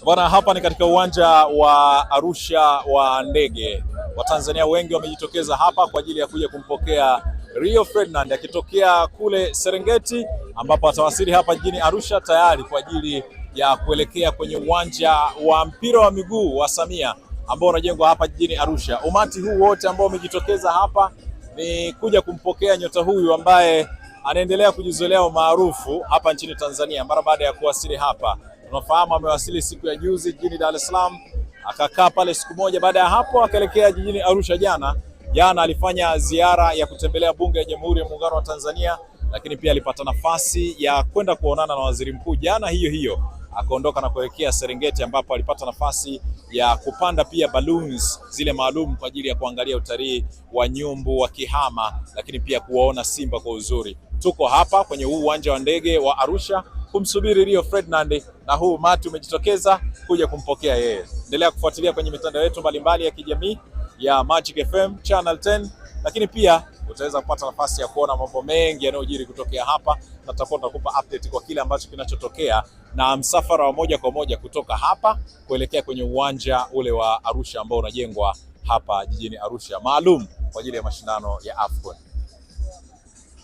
Bwana, hapa ni katika uwanja wa Arusha wa ndege. Watanzania wengi wamejitokeza hapa kwa ajili ya kuja kumpokea Rio Ferdinand akitokea kule Serengeti, ambapo atawasili hapa jijini Arusha tayari kwa ajili ya kuelekea kwenye uwanja wa mpira wa miguu wa Samia ambao unajengwa hapa jijini Arusha. Umati huu wote ambao umejitokeza hapa ni kuja kumpokea nyota huyu ambaye anaendelea kujizolea umaarufu hapa nchini Tanzania mara baada ya kuwasili hapa. Tunafahamu amewasili siku ya juzi jijini Dar es Salaam, akakaa pale siku moja, baada ya hapo akaelekea jijini Arusha jana. Jana alifanya ziara ya kutembelea Bunge la Jamhuri ya Muungano wa Tanzania, lakini pia alipata nafasi ya kwenda kuonana na Waziri Mkuu jana hiyo akaondoka na kuelekea Serengeti, ambapo alipata nafasi ya kupanda pia balloons zile maalum kwa ajili ya kuangalia utalii wa nyumbu wa kihama, lakini pia kuwaona simba kwa uzuri. Tuko hapa kwenye huu uwanja wa ndege wa Arusha kumsubiri Rio Ferdinand, na huu umati umejitokeza kuja kumpokea yeye. Endelea kufuatilia kwenye mitandao yetu mbalimbali ya kijamii ya Magic FM Channel 10, lakini pia utaweza kupata nafasi ya kuona mambo mengi yanayojiri kutokea hapa, na tutakuwa tunakupa update kwa kile ambacho kinachotokea na msafara wa moja kwa moja kutoka hapa kuelekea kwenye uwanja ule wa Arusha ambao unajengwa hapa jijini Arusha maalum kwa ajili ya mashindano ya AFCON.